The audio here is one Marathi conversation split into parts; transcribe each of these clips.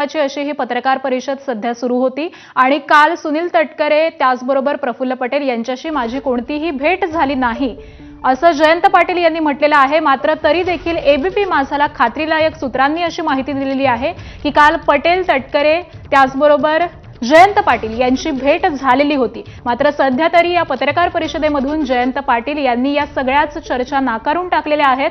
अशी ही पत्रकार परिषद सध्या सुरू होती आणि काल सुनील तटकरे त्याचबरोबर प्रफुल्ल पटेल यांच्याशी माझी कोणतीही भेट झाली नाही असं जयंत पाटील यांनी म्हटलेलं आहे। मात्र तरी देखील एबीपी माझाला खात्रीलायक सूत्रांनी अशी माहिती दिलेली आहे की काल पटेल तटकरे त्याचबरोबर जयंत पाटील यांची भेट झालेली होती। मात्र सध्या तरी या पत्रकार परिषदेमधून जयंत पाटील यांनी या सगळ्याच चर्चा नाकारून टाकलेल्या आहेत।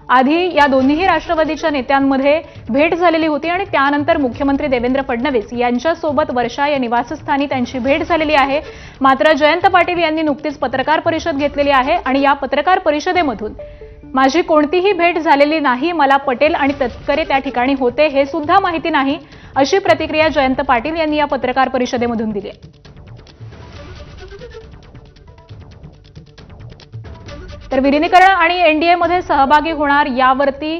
आधी या दोन्ही राष्ट्रवादीच्या नेत्यांमध्ये भेट झालेली होती आणि त्यानंतर मुख्यमंत्री देवेंद्र फडणवीस यांच्यासोबत वर्षा या निवासस्थानी त्यांची भेट झालेली आहे। मात्र जयंत पाटील यांनी नुकतीच पत्रकार परिषद घेतलेली आहे आणि या पत्रकार परिषदेमधून माझी कोणतीही भेट झालेली नाही, मला पटेल आणि तटकरे त्या ठिकाणी होते हे सुद्धा माहिती नाही, अशी प्रतिक्रिया जयंत पाटील यांनी या पत्रकार परिषदेमधून दिली आहे। तर विलीनीकरण आणि एनडीएमध्ये सहभागी होणार यावरती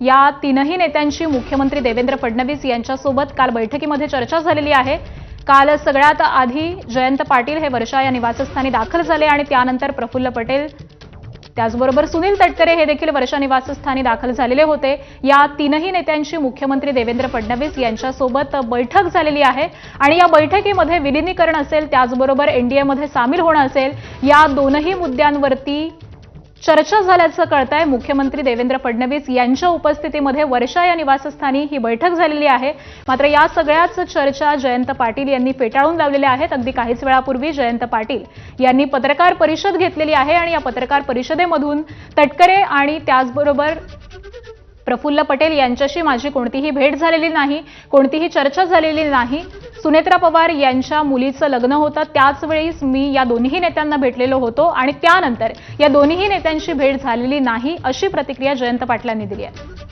या तीनही नेत्यांची मुख्यमंत्री देवेंद्र फडणवीस यांच्यासोबत काल बैठकीमध्ये चर्चा झालेली आहे। काल सगळ्यात आधी जयंत पाटील हे वर्षा या निवासस्थानी दाखल झाले आणि त्यानंतर प्रफुल्ल पटेल त्याचबरोबर सुनील तटकरे हे देखील वर्षा निवासस्थानी दाखल झालेले होते। या तीनही नेत्यांची मुख्यमंत्री देवेंद्र फडणवीस यांच्यासोबत बैठक झालेली आहे आणि या बैठकीमध्ये विलीनीकरण असेल त्याचबरोबर एनडीएमध्ये सामील होणं असेल या दोनही मुद्द्यांवरती चर्चा झाल्याचं कळतंय। मुख्यमंत्री देवेंद्र फडणवीस यांच्या उपस्थितीमध्ये वर्षा या निवासस्थानी ही बैठक झालेली आहे। मात्र या सगळ्याच चर्चा जयंत पाटील यांनी फेटाळून लावलेल्या आहेत। अगदी काहीच वेळापूर्वी जयंत पाटील यांनी पत्रकार परिषद घेतलेली आहे आणि या पत्रकार परिषदेमधून तटकरे आणि त्याचबरोबर प्रफुल्ल पटेल यांच्याशी माझी कोणतीही भेट झालेली नाही, कोणतीही चर्चा झालेली नाही। सुनेत्रा पवार यांच्या मुलीचं लग्न होतं त्याच वेळीच मी या दोन्ही नेत्यांना भेटलेलो होतो आणि त्यानंतर या दोन्ही नेत्यांची भेट झालेली नाही, अशी प्रतिक्रिया जयंत पाटलांनी दिली आहे।